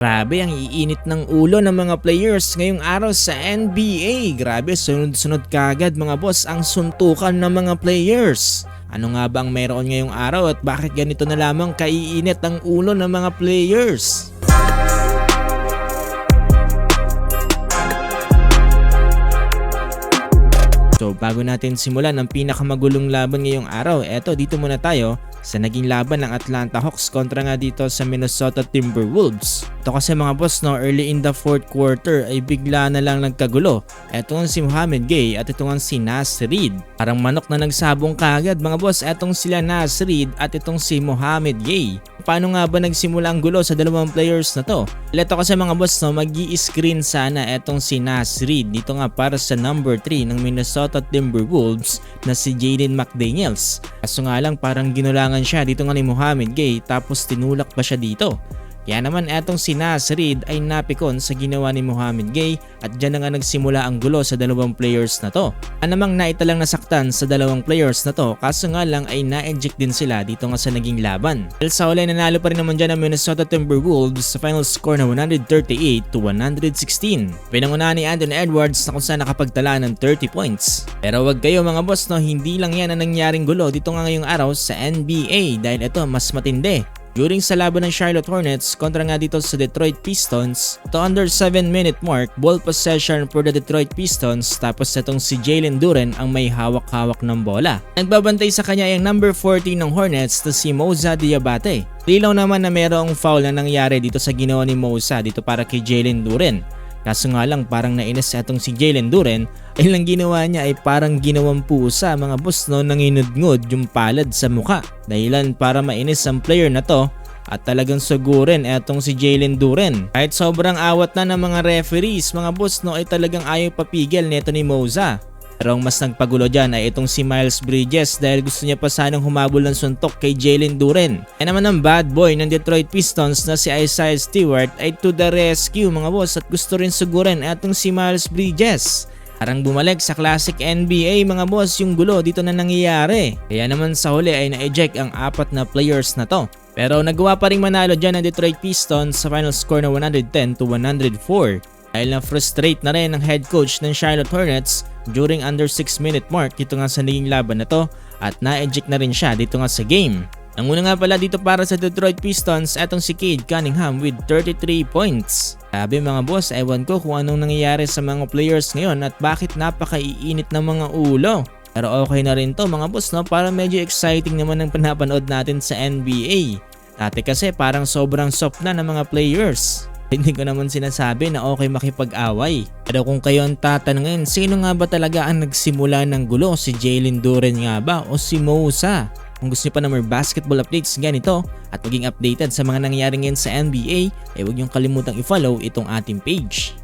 Grabe ang iinit ng ulo ng mga players ngayong araw sa NBA. Grabe, sunod-sunod kagad mga boss ang suntukan ng mga players. Ano nga ba ang meron ngayong araw at bakit ganito na lamang kaiinit ang ulo ng mga players? So bago natin simulan ang pinakamagulong laban ngayong araw, eto dito muna tayo sa naging laban ng Atlanta Hawks kontra nga dito sa Minnesota Timberwolves. Ito kasi mga boss early in the fourth quarter ay bigla na lang nagkagulo. Ito nga si Mohamed Gay at ito nga si Naz Reid. Parang manok na nagsabong kagad mga boss, etong sila Naz Reid at itong si Mohamed Gay. Paano nga ba nagsimula ang gulo sa dalawang players na to? Ito kasi mga boss mag-i-screen sana etong si Naz Reid dito nga para sa number 3 ng Minnesota Timberwolves na si Jaden McDaniels. Kaso nga lang parang ginulangan siya dito nga ni Mohamed Gay tapos tinulak pa siya dito. Kaya naman etong si Naz Reid ay napikon sa ginawa ni Mohamed Gay at dyan na nga nagsimula ang gulo sa dalawang players na to. Anamang naitalang nasaktan sa dalawang players na to kaso nga lang ay na-eject din sila dito nga sa naging laban. Dahil sa huli nanalo pa rin naman dyan ang Minnesota Timberwolves sa final score na 138-116. Pinangunahan ni Anthony Edwards na kung saan nakapagtala ng 30 points. Pero wag kayo mga boss hindi lang yan ang nangyaring gulo dito nga ngayong araw sa NBA dahil ito mas matindi. During sa laban ng Charlotte Hornets kontra nga dito sa Detroit Pistons, to under 7-minute mark, ball possession for the Detroit Pistons tapos itong si Jalen Duren ang may hawak-hawak ng bola. Nagbabantay sa kanya yung number 14 ng Hornets na si Moza Diabate. Lilaw naman na mayroong foul na nangyari dito sa ginawa ni Moza dito para kay Jalen Duren. Kaso nga lang parang nainis itong si Jalen Duren ay lang ginawa niya ay parang ginawang pusa mga boss nanginudngod yung palad sa muka. Dahilan para mainis ang player na to at talagang sugurin etong si Jalen Duren. Kahit sobrang awat na ng mga referees mga boss ay talagang ayaw papigil neto ni Moza. Pero ang mas nagpagulo dyan ay itong si Miles Bridges dahil gusto niya pa sanang humabol ng suntok kay Jalen Duren. Kaya naman ang bad boy ng Detroit Pistons na si Isaiah Stewart ay to the rescue mga boss at gusto rin sugurin itong si Miles Bridges. Parang bumalik sa classic NBA mga boss yung gulo dito na nangyayari. Kaya naman sa huli ay na-eject ang apat na players na to. Pero nagawa pa rin manalo dyan ang Detroit Pistons sa final score na 110-104. Dahil na-frustrate na rin ang head coach ng Charlotte Hornets during under 6-minute mark dito nga sa naging laban na to at na-eject na rin siya dito nga sa game. Ang una nga pala dito para sa Detroit Pistons etong si Cade Cunningham with 33 points. Sabi mga boss, ewan ko kung anong nangyayari sa mga players ngayon at bakit napakaiinit ng mga ulo. Pero okay na rin to mga boss para medyo exciting naman ang pinapanood natin sa NBA. Dati kasi parang sobrang soft na ng mga players. Hindi ko naman sinasabi na okay makipag-away. Pero kung kayo ang tatanungin, sino nga ba talaga ang nagsimula ng gulo? Si Jalen Duren nga ba o si Moza? Kung gusto niyo pa ng more basketball updates ganito at maging updated sa mga nangyayari ngayon sa NBA, ay huwag niyong kalimutang i-follow itong ating page.